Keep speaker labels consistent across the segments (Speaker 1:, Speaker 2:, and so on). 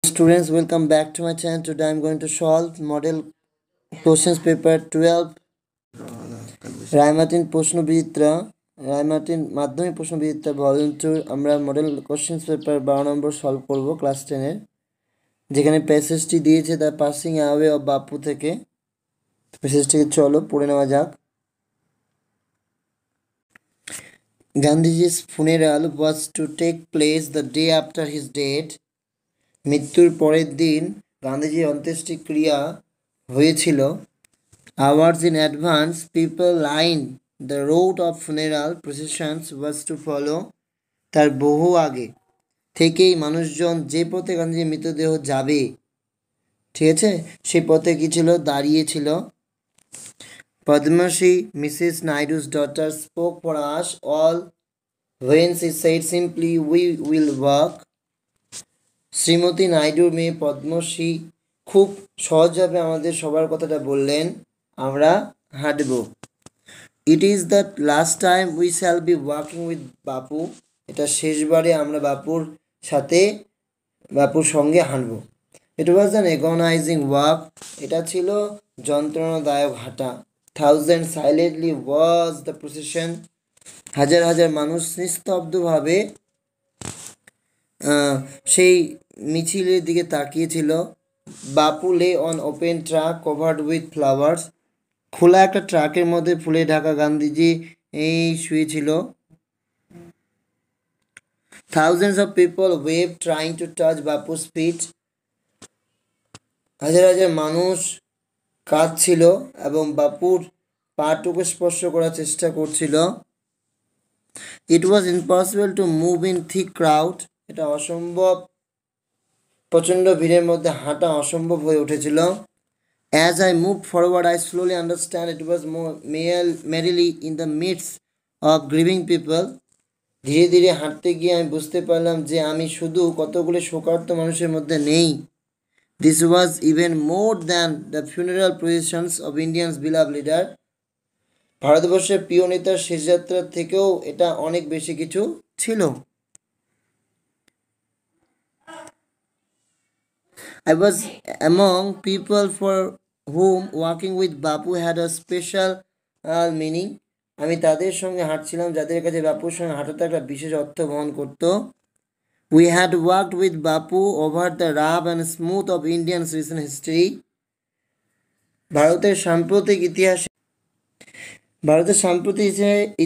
Speaker 1: Students, welcome back to my channel. Today I'm going to solve model questions paper 12 Ray Martin প্রশ্ন বিচিত্রা রায়মার্টিন মাধ্যমিক প্রশ্ন বিচিত্রা volume 2 আমরা model questions paper 12 নম্বর solve করব class 10 এর যেখানে প্যাসেজটি দিয়েছে দ্য পাসিং অ্যাওয়ে অফ বাপু থেকে প্যাসেজটিকে চলো পড়ে নেওয়া যাক। Gandhiji's funeral was to take place the day after his death. মৃত্যুর পরের দিন গান্ধীজির অন্ত্যেষ্টিক্রিয়া হয়েছিল। Hours in advance, people lined the road of funeral processions was to follow. তার বহু আগে থেকেই মানুষজন যে পথে গান্ধীজির মৃতদেহ যাবে, ঠিক আছে, সেই পথে কি ছিল, দাঁড়িয়েছিল। Padmashi, Mrs. Naidu's daughter, spoke for us all when she said simply, "We will walk." Shrimati নাইডুর মেয়ে পদ্মশ্রী খুব সহজভাবে আমাদের সবার কথাটা বললেন, আমরা হাঁটব। It is the last time we shall be walking with Bapu. এটা শেষবারে আমরা বাপুর সঙ্গে হাঁটব। ইট ওয়াজ অ্যান এগোনাইজিং ওয়াক। এটা ছিল যন্ত্রণাদায়ক হাঁটা। Thousand silently was the procession. হাজার হাজার মানুষ নিস্তব্ধভাবে সেই মিছিলের দিকে তাকিয়েছিল। Bapu lay on open truck covered with flowers. খোলা একটা ট্রাকের মধ্যে ফুলে ঢাকা গান্ধীজি এই শুয়েছিল। Thousands of people wave trying to touch Bapu's feet. হাজার হাজার মানুষ কাঁদছিল এবং বাপুর পাটুকে স্পর্শ করার চেষ্টা করছিল। It was impossible to move in thick crowd. এটা অসম্ভব, প্রচণ্ড ভিড়ের মধ্যে হাঁটা অসম্ভব হয়ে উঠেছিল। As I moved forward, I slowly understand it was merely in the midst of grieving people. ধীরে ধীরে হাঁটতে গিয়ে আমি বুঝতে পারলাম যে আমি শুধু কতগুলো শোকার্ত মানুষের মধ্যে নেই। This was even more than the funeral processions of Indians' beloved leader. ভারতবর্ষের প্রিয় নেতার শেষযাত্রা থেকেও এটা অনেক বেশি কিছু ছিল। I was among people for whom walking with Bapu had a special meaning. আমি তাদের সঙ্গে হাঁটছিলাম যাদের কাছে বাপুর সঙ্গে হাঁটাটা একটা বিশেষ অর্থ বহন করত। We had walked with Bapu over the rough and smooth of India's recent history. ভারতের সাম্প্রতিক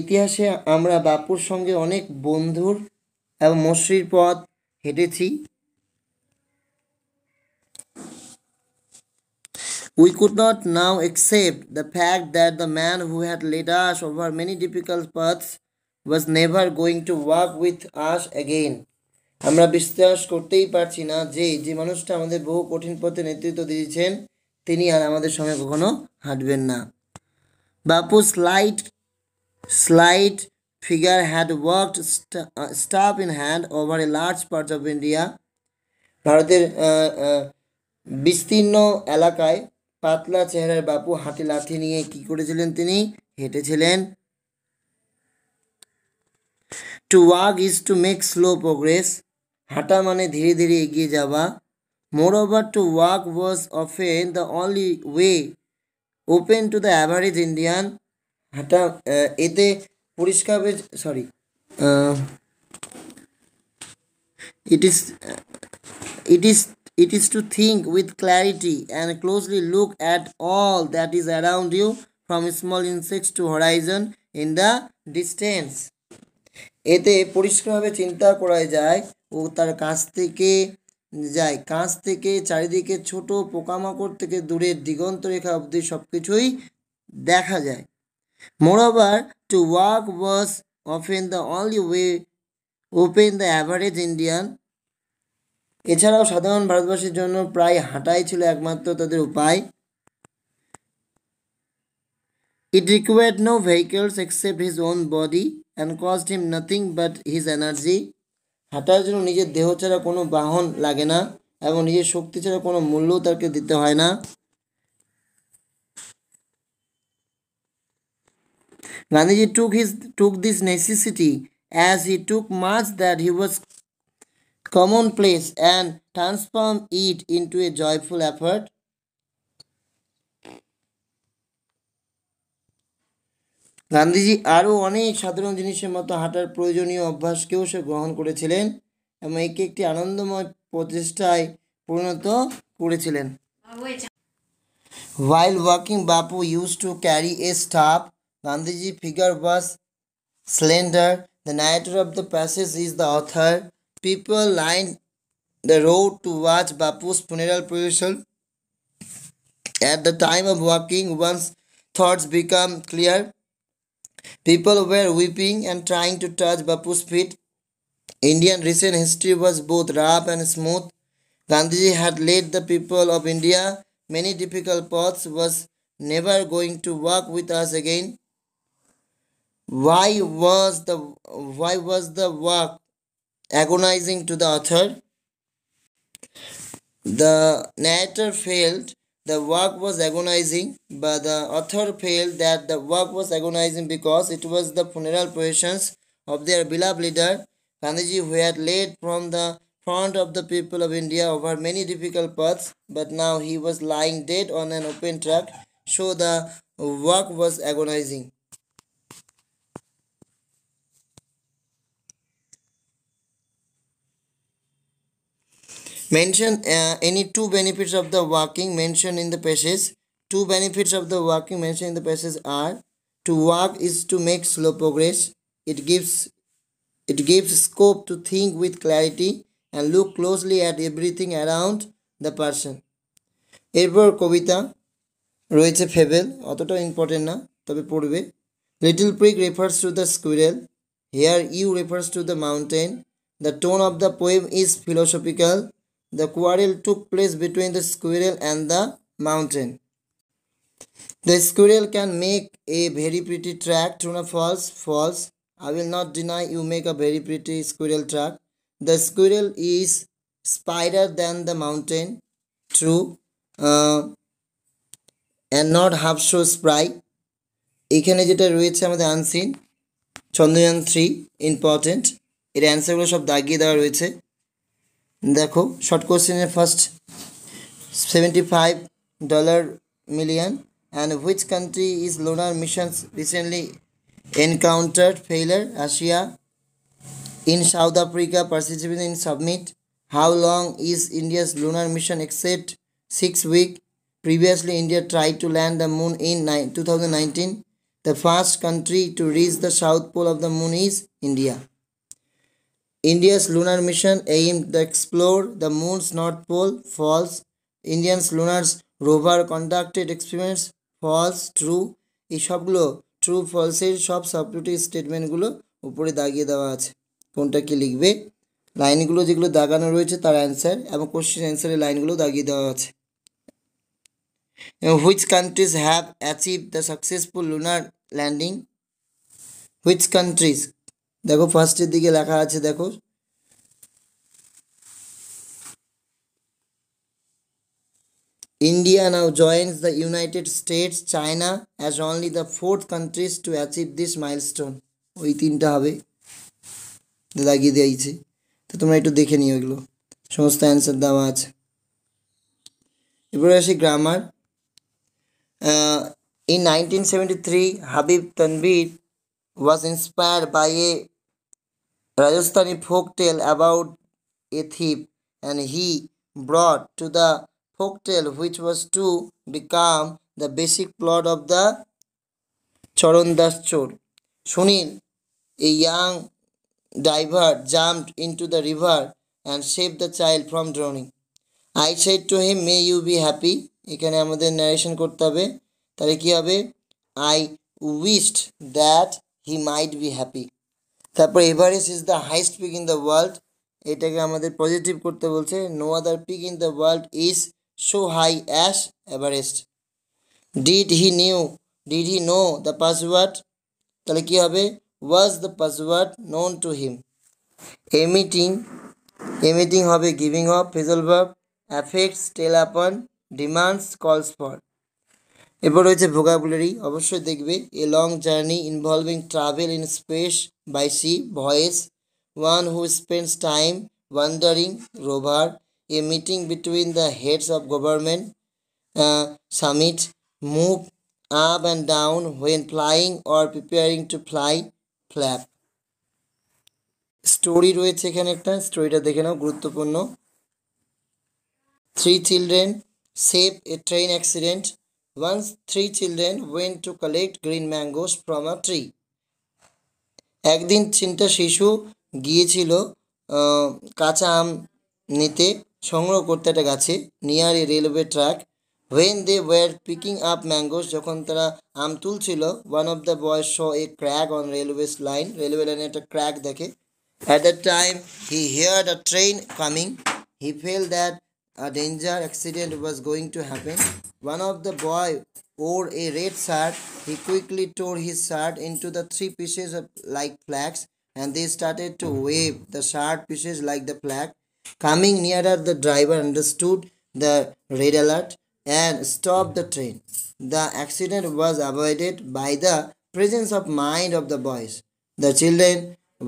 Speaker 1: ইতিহাসে আমরা বাপুর সঙ্গে অনেক বন্ধুর এবং মসৃণ পথ হেঁটেছি। We could not now accept the fact that the man who had led us over many difficult paths was never going to walk with us again. আমরা বিশ্বাস করতেই পারছি না যে মানুষটা আমাদের বহু কঠিন পথে নেতৃত্ব দিয়েছেন তিনি আর আমাদের সঙ্গে কখনো হাঁটবেন না। বাপু slight figure had walked staff in hand over a large part of India. ভারতের বিস্তীর্ণ এলাকায় পাতলা চেহারার বাপু হাতে লাঠি নিয়ে কি করেছিলেন, তিনি হেঁটেছিলেন। To walk is to make slow progress. হাঁটা মানে ধীরে ধীরে এগিয়ে যাওয়া। Moreover to walk was often the only way open to the average Indian. হাঁটা এতে পরিষ্কারভাবে It is to think with clarity and closely look at all that is around you, from small insects to horizon in the distance. এতে পরিষ্কারভাবে চিন্তা করা যায় ও তার কাছ থেকে চারিদিকে ছোট পোকামাকড় থেকে দূরের দিগন্ত রেখা অবধি সব কিছুই দেখা যায়। Moreover, to walk was often the only way open the average Indian. এছাড়াও সাধারণ ভারতবাসীর জন্য প্রায় হাঁটাই ছিল একমাত্র তাদের উপায়। It required no vehicles except his own body and cost him nothing but his energy. হাঁটার জন্য নিজের দেহ ছাড়া কোনো বাহন লাগে না এবং নিজের শক্তি ছাড়া কোনো মূল্য তাকে দিতে হয় না। Gandhiji took this necessity as he took much that he was commonplace and transform it into a joyful effort. Gandhiji আরও অনেক সাধারণ জিনিসের মতো হাঁটার প্রয়োজনীয় অভ্যাসকেও সে গ্রহণ করেছিলেন এবং একে একটি আনন্দময় প্রচেষ্টায় পরিণত করেছিলেন। While walking, Bapu used to carry a staff. Gandhiji's figure was slender. The narrator of the passage is the author. People lined the road to watch Bapu's funeral procession. At the time of walking, one's thoughts become clear. People were weeping and trying to touch Bapu's feet. Indian recent history was both rough and smooth. Gandhiji had led the people of India many difficult paths, was never going to walk with us again. Why was the walk agonizing to the author? The narrator felt the work was agonizing, but the author felt that the work was agonizing because it was the funeral processions of their beloved leader, Gandhiji, who had led from the front of the people of India over many difficult paths, but now he was lying dead on an open track, so the work was agonizing. Mention any two benefits of the walking mentioned in the passage. Two benefits of the walking mentioned in the passage are: to walk is to make slow progress. It gives scope to think with clarity and look closely at everything around the person. এরপর কবিতা রয়েছে fable, অতটা important না, তবে পড়বে। Little prig refers to the squirrel. Here you refers to the mountain. The tone of the poem is philosophical. The quarrel took place between the squirrel and the mountain. The squirrel can make a very pretty track. True or false? False. I will not deny you make a very pretty squirrel track. The squirrel is spider than the mountain. True. And not half so spry. এখানে যেটা রয়েছে আমাদের unseen Chandrayaan 3 important, এর অ্যান্সারগুলো সব দাগিয়ে দেওয়া রয়েছে। দেখো শর্ট কোশ্চেনের first $75 million, and which country is lunar missions recently encountered failure? Russia. In South Africa, participants in submit. How long is India's lunar mission? Except 6 weeks. Previously, India tried to land the moon in 2019. The first country to reach the south pole of the moon is India. India's lunar mission aimed to explore the moon's north pole. False. India's lunar rover conducted experiments. False. True. এই সবগুলো true ফলসের সব সাবস্টিটিউটিভ স্টেটমেন্টগুলো উপরে দাগিয়ে দেওয়া আছে। কোনটা কি লিখবে, লাইনগুলো যেগুলো দাগানো রয়েছে তার অ্যান্সার এবং কোশ্চেন অ্যান্সারের লাইনগুলো দাগিয়ে দেওয়া আছে। Which countries have achieved the successful lunar landing? Which countries? দেখো ফার্স্টের দিকে লেখা আছে, দেখো India now joins the United States, China as only the 4th countries to achieve this milestone. ওই তিনটা হবে, লাগিয়ে দিয়েছি, তো তোমরা একটু দেখে নিও, এগুলো সমস্ত অ্যান্সার দেওয়া আছে। এরপরে আসি grammar. In 1973, Habib Tanvir was inspired by a Rajasthani folk tale about a thief, and he brought to the folk tale, which was to become the basic plot of the Charandas Chor. Sunil, a young diver, jumped into the river and saved the child from drowning. I said to him, may you be happy. এখানে আমাদের narration করতে হবে, তাহলে কি হবে? I wished that he might be happy. তারপর Everest is the highest peak in the world, এটাকে আমাদের পজিটিভ করতে বলছে। No other peak in the world is so high as Everest. Did he know the password, তাহলে কি হবে? Was the password known to him. Emitting হবে giving off, phrasal verb, affects, tell upon, demands, calls for. এরপর রয়েছে vocabulary, অবশ্যই দেখবে। A long journey involving travel in space by sea, voice, one who spends time wandering rover, a meeting between the heads of government, summit, move up and down when flying or preparing to fly, flap. Story রয়েছে এখানে একটা, স্টোরিটা দেখে নাও, গুরুত্বপূর্ণ। Three children save a train accident. Once three children went to collect green mangoes from a tree. একদিন তিনটা শিশু গিয়েছিল কাঁচা আম নিতে, সংগ্রহ করতে একটা গাছে, near A railway track. When they were picking up mangoes, যখন তারা আম তুলছিল, one of the boys saw a crack on railway line. Railway লাইনে একটা ক্র্যাক দেখে। At that time, he heard a train coming. He felt that a danger accident was going to happen. One of the boy wore a red shirt. He quickly tore his shirt into the three pieces like flags, and they started to wave the shirt pieces like the flag. Coming nearer, the driver understood the red alert and stopped the train. The accident was avoided by the presence of mind of the boys. The children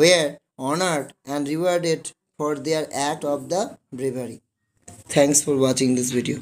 Speaker 1: were honored and rewarded for their act of the bravery. Thanks for watching this video.